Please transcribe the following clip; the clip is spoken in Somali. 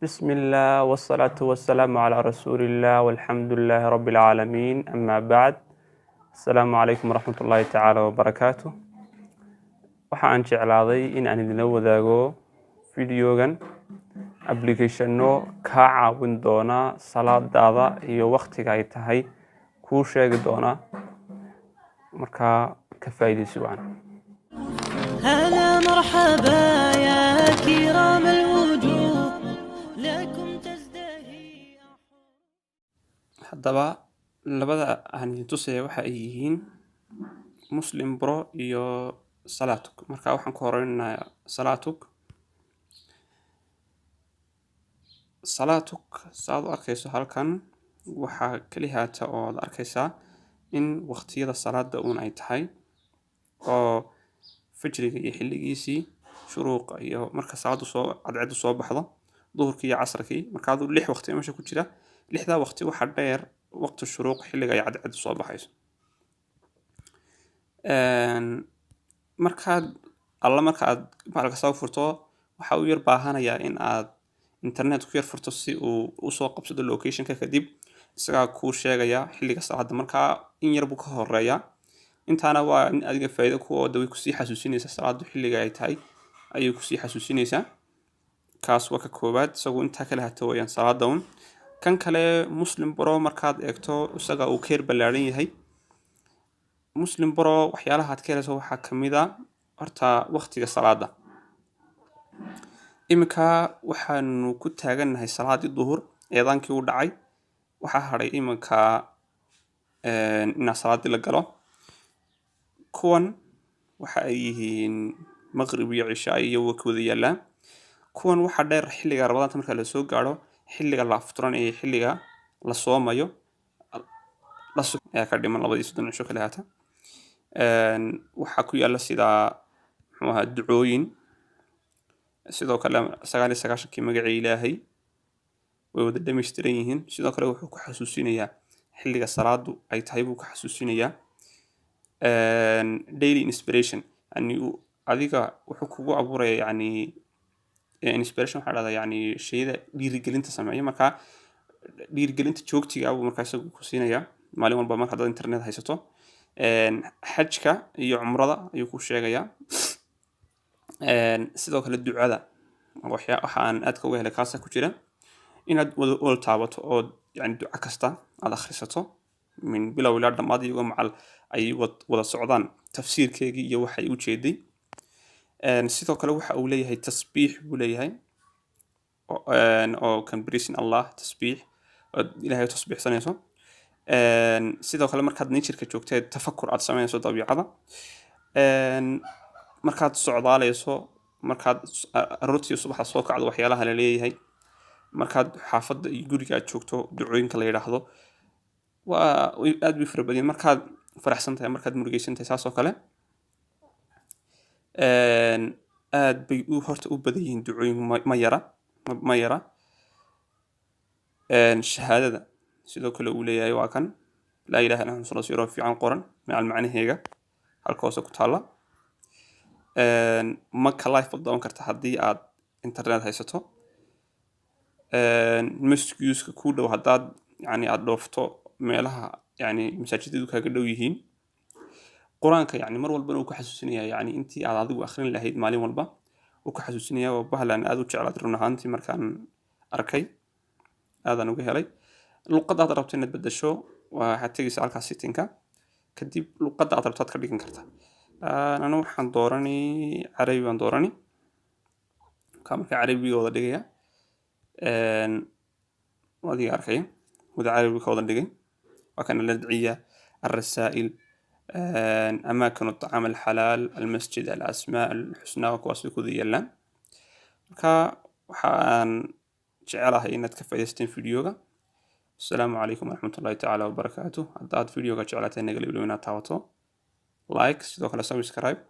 بسم الله والصلاة والسلام على رسول الله والحمد لله رب العالمين أما بعد السلام عليكم ورحمة الله تعالى وبركاته. waxaan jeclaaday in aan idinla wadaago fiidiyogan applicationno kaa caawin doona salaadaada iyo waqtiga ay tahay kuu sheegi doona markaa ka faa'iidaysi wacan. هلا مرحبا يا كرام الوجوه لكم تزدهي. haddaba labada aan idin tusaya waxa ay yihiin Muslim Pro iyo Salatuk. marka waxaan ku horeynayaa Salatuk saad u arkayso halkan waxaa kaliya oo aad arkaysaa in waqtiyada salaada uun ay tahay oo fajriga iyo xilligiisii shuruuqa iyo marka salaadu cadceedu soo baxdo duhurkii iyo casarkii marka adu 6 waqti meesha ku jira 6 waqti waxa dheer waqti shuruuq xilliga ay cadceedu soo baxayso. markaad marka soo furto waxa uu yar baahanayaa in aad internet ku yar furto si uu u soo qabsado location-ka kadib isaga ku sheegaya xilliga salaada marka in yar buu ka horeeyaa intaana waa in adiga faa'iido ku oo daway ku sii xasuusinaysa salaadu xilliga ay tahay ayuu ku sii xasuusinaysa kaas waa ka koobaad isagu inta kale hata weeyaan salaadoon. kan kale Muslim Pro markaad eegto isaga uu keer ballaaran yahay Muslim Pro waxyaalaha aad ka helayso waxaa kamid ah horta waqtiga salaada. imika waxaanu ku taaganahay salaadii duhur eedaankii u dhacay waxa haray imika in salaadii la galo kuwan waxa ay yihiin maqrib iyo cisha iyo waqtiga yaalaan kuwan waxa dheer xilliga Ramadaan marka la soo gaaro xilliga la afturan ee xilliga la soomayo la suuqa ka dhiman 2 cisho kale hata waxa ku yaala sida ducooyin sidoo kale 99 magaca Ilaahay way wada dhameystiran yihiin sidoo kale wuxuu ku xasuusinayaa xilliga salaadu ay tahay buu ku xasuusinayaa daily inspiration adiga wuxuu kugu abuuraya inspiration waxa dhada shayda dhiirigelinta sameeyo marka dhiirigelinta joogtiga ah marka isagu ku siinaya maalin walba marka dad internet haysato xajka iyo umrada ayuu ku sheegaya sidoo kale ducada waxaan aad ka wehelay kaasa ku jira inaad wada taabato oo duca kasta aad akhrisato min bilow ilaa dhamaad iyaga macal ay wada socdaan tafsiirkeegi iyo waxa ay u jeeday sidoo kale waxa uu leeyahay tasbiix buu leeyahay oo kan barisin Allah tasbiix ilaahay tasbiixsanayso sidoo kale markaad nature-ka joogtay tafakkur aad sameynayso dabiicada markaad socdaalayso markaad aroortii subaxa soo kacdo waxyaalaha la leeyahay markaad xaafadda iyo guriga aad joogto ducooyinka la yiraahdo waa aad bi farbadin markaad faraxsan tahay markaad murugaysan tahay saasoo kale aad bay horta u badan yihiin ducooyin ma yara shahaadada sidoo kale uu leeyahay waa kan laa ilaaha illa anta rasuulullaahi fiican qoran macal macnaheega halkaas ku taala ma ka live doon karta haddii aad internet haysato masjidka ku dhow hadaad aad dhoofto meelaha masaajidadu kaaga dhow yihiin quraanka mar walba uu ku xasuusinaya intii aad adigu akhrin lahayd maalin walba uu ku xasuusinaya oo bahlan aad u jeclaad run ahaantii markaan arkay aadan uga helay luqadda aad rabto inaad bedesho waxaad tegaysaa halkaas setting-ka kadib luqadda aad rabto ka dhigan kartaa أنا waxaan doorani Carabi baan doorani marka Carabi wada dhigaya wadiga arkay wada Carabi ka wada dhigay وكان الأدعية الرسائل أماكن الطعام الحلال المسجد الأسماء الحسنى وكواسي كذي يلا marka waxaan jecelahay inaad ka faa'iidaysteen fiidiyowga. Assalaamu calaykum waraxmatullaahi tacaala wabarakaatuh. haddaad fiidiyowga jeclaatay naga ilowina taabato like sidoo kale subscribe